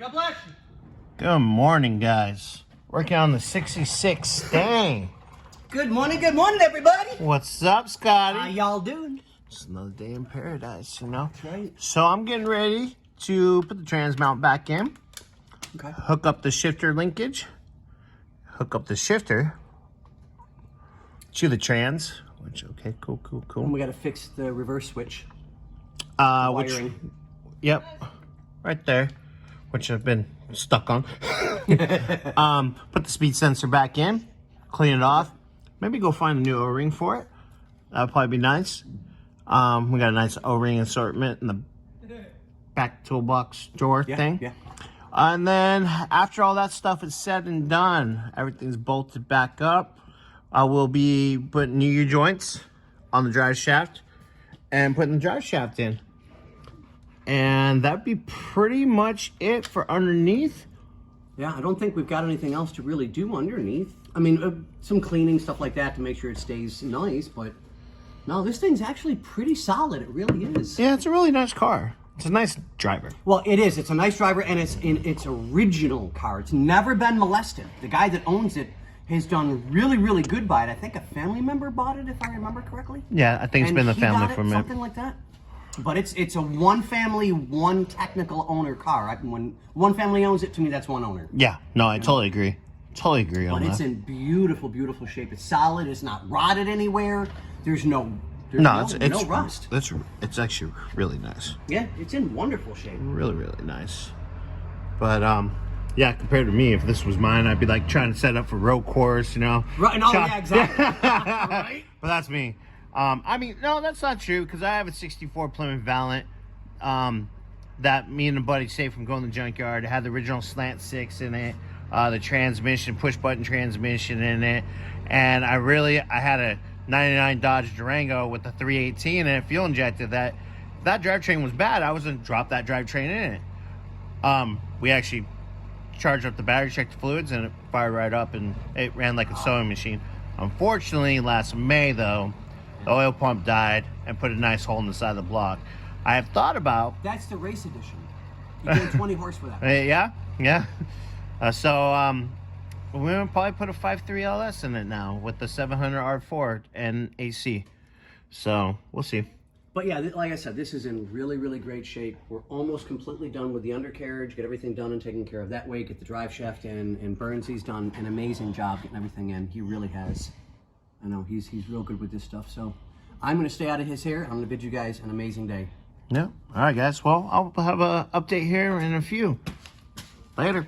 God bless you. Good morning, guys. Working on the 66 Mustang. Good morning, everybody. What's up, Scotty? How y'all doing? It's another day in paradise, you know? That's right. So I'm getting ready to put the trans mount back in. Okay. Hook up the shifter linkage. Hook up the shifter to the trans. Which, okay, cool. And we got to fix the reverse switch. Wiring. Yep, right there, which I've been stuck on. Put the speed sensor back in, clean it off. Maybe go find a new O-ring for it. That would probably be nice. We got a nice O-ring assortment in the back toolbox drawer thing. Yeah. And then after all that stuff is said and done, everything's bolted back up. I will be putting new U-joints on the drive shaft and putting the drive shaft in. And that'd be pretty much it for underneath. Yeah, I don't think we've got anything else to really do underneath. I mean, some cleaning, stuff like that to make sure it stays nice, but no, this thing's actually pretty solid. It really is. Yeah, it's a really nice car. It's a nice driver. Well, it is. It's a nice driver, and it's in its original car. It's never been molested. The guy that owns it has done really good by it. I think a family member bought it, if I remember correctly. Yeah, I think it's been the family from it. Something like that. But it's a one family, one technical owner car. When one family owns it, to me, that's one owner. Yeah, no, I totally agree. Totally agree on But that. it's in beautiful shape. It's solid. It's not rotted anywhere. There's no rust. It's actually really nice. Yeah, it's in wonderful shape. Really nice. But yeah, compared to me, if this was mine, I'd be like trying to set up for road course, you know. Right? No, yeah, exactly. Right? But that's me. I mean, no, that's not true, because I have a 64 Plymouth Valiant that me and a buddy saved from going to the junkyard. It had the original slant 6 in it, the transmission, push button transmission in it, and I had a 99 Dodge Durango with the 318 and it fuel injected. That drivetrain was bad, I was going to drop that drivetrain in it. We actually charged up the battery, checked the fluids, and it fired right up, and it ran like a sewing machine. Unfortunately, last May, though, the oil pump died and put a nice hole in the side of the block. I have thought about... That's the race edition. You get 20 horse for that. Yeah. So we're going to probably put a 5.3 LS in it now with the 700 R4 and AC. So we'll see. But yeah, like I said, this is in really great shape. We're almost completely done with the undercarriage, get everything done and taken care of that way, get the drive shaft in, and Burnsy's done an amazing job getting everything in. He really has. I know, he's real good with this stuff. So I'm going to stay out of his hair. I'm going to bid you guys an amazing day. Yeah. All right, guys. Well, I'll have an update here in a few. Later.